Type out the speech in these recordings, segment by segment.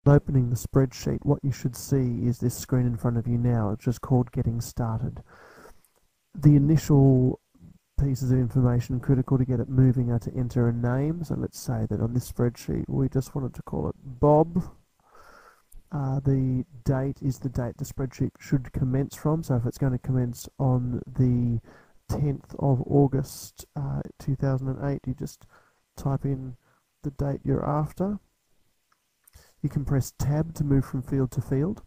Opening the spreadsheet, what you should see is this screen in front of you now. It's just called Getting Started. The initial pieces of information critical to get it moving are to enter a name. So let's say that on this spreadsheet we just wanted to call it Bob. The date is the date the spreadsheet should commence from. So if it's going to commence on the 10th of August 2008, you just type in the date you're after. You can press tab to move from field to field.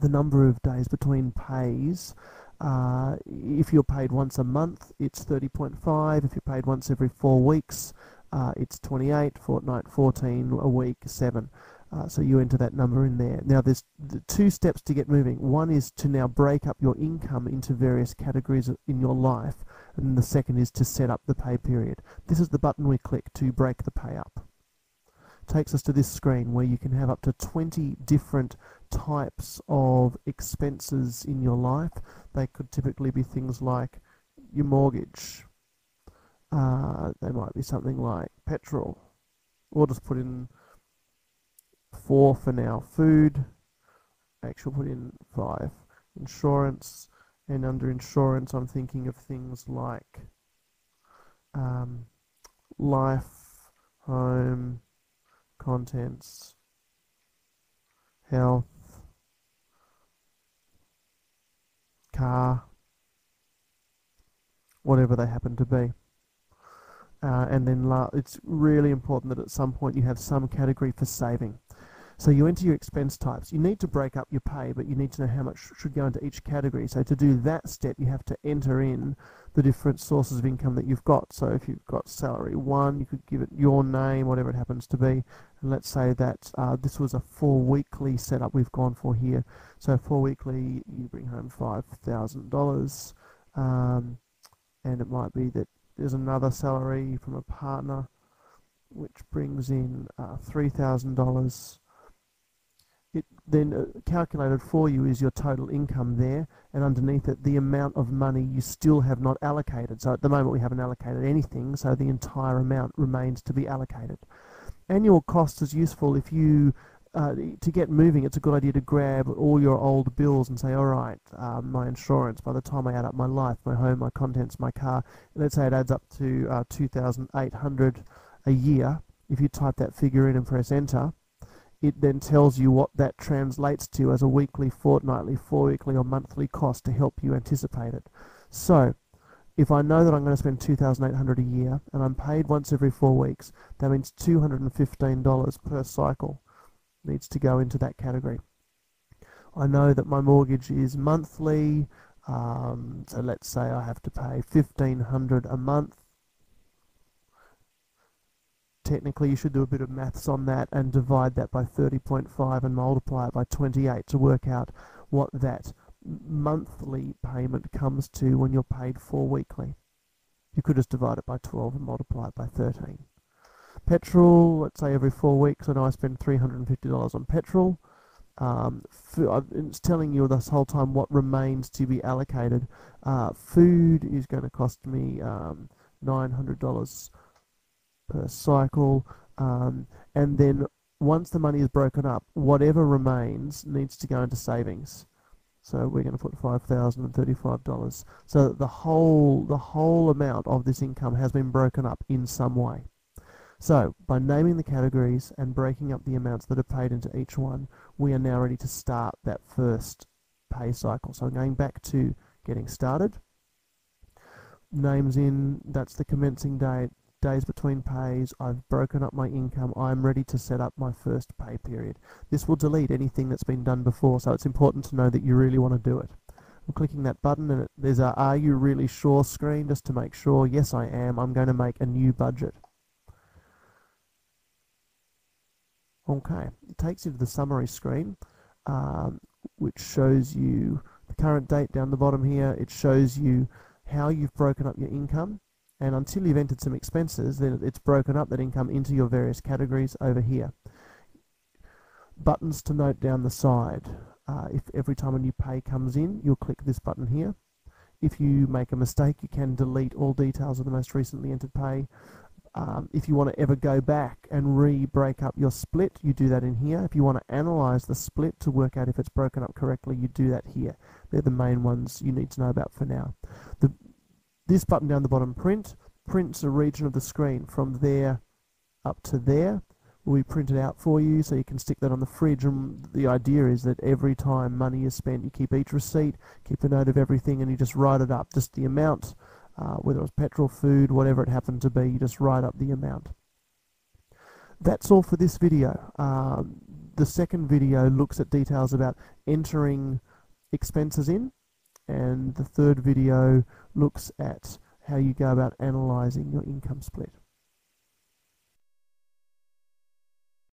The number of days between pays, if you're paid once a month, it's 30.5. If you're paid once every 4 weeks, it's 28, fortnight 14, a week 7. So you enter that number in there. Now there's the 2 steps to get moving. One is to now break up your income into various categories in your life, and the second is to set up the pay period. This is the button we click to break the pay up. Takes us to this screen where you can have up to 20 different types of expenses in your life. They could typically be things like your mortgage. They might be something like petrol. We'll just put in 4 for now. Food. Actually, put in 5. Insurance. And under insurance, I'm thinking of things like life, home, contents, health, car, whatever they happen to be. And then it's really important that at some point you have some category for saving. So you enter your expense types. You need to break up your pay, but you need to know how much should go into each category. So to do that step, you have to enter in the different sources of income that you've got. So if you've got salary 1, you could give it your name, whatever it happens to be. And let's say that this was a 4-weekly setup we've gone for here. So 4-weekly, you bring home $5,000. And it might be that there's another salary from a partner, which brings in $3,000. It then calculated for you is your total income there, and underneath it the amount of money you still have not allocated. So at the moment we haven't allocated anything, so the entire amount remains to be allocated. Annual cost is useful if you to get moving. It's a good idea to grab all your old bills and say, all right, my insurance, by the time I add up my life, my home, my contents, my car, let's say it adds up to $2,800 a year. If you type that figure in and press enter, it then tells you what that translates to as a weekly, fortnightly, 4-weekly or monthly cost to help you anticipate it. So if I know that I'm going to spend $2,800 a year and I'm paid once every 4 weeks, that means $215 per cycle needs to go into that category. I know that my mortgage is monthly, so let's say I have to pay $1,500 a month. Technically you should do a bit of maths on that and divide that by 30.5 and multiply it by 28 to work out what that monthly payment comes to when you're paid 4-weekly. You could just divide it by 12 and multiply it by 13. Petrol, let's say every 4 weeks, I know I spend $350 on petrol. It's telling you this whole time what remains to be allocated. Food is going to cost me $900 per cycle, and then once the money is broken up, whatever remains needs to go into savings. So we're going to put $5,035. So that the whole amount of this income has been broken up in some way. So by naming the categories and breaking up the amounts that are paid into each one, we are now ready to start that first pay cycle. So I'm going back to getting started. Names in, that's the commencing date. Days between pays, I've broken up my income, I'm ready to set up my first pay period. This will delete anything that's been done before, so it's important to know that you really want to do it. I'm clicking that button and there's a "Are you really sure?" screen just to make sure. Yes, I am. I'm going to make a new budget. Okay, it takes you to the summary screen, which shows you the current date down the bottom here. It shows you how you've broken up your income. And until you've entered some expenses, then it's broken up that income into your various categories over here. Buttons to note down the side. If every time a new pay comes in, you'll click this button here. If you make a mistake, you can delete all details of the most recently entered pay. If you want to ever go back and re-break up your split, you do that in here. If you want to analyze the split to work out if it's broken up correctly, you do that here. They're the main ones you need to know about for now. This button down the bottom, prints a region of the screen from there up to there. We print it out for you so you can stick that on the fridge, and the idea is that every time money is spent, you keep each receipt, keep a note of everything, and you just write it up, just the amount, whether it was petrol, food, whatever it happened to be, you just write up the amount. That's all for this video. The second video looks at details about entering expenses in, and the third video looks at how you go about analysing your income split.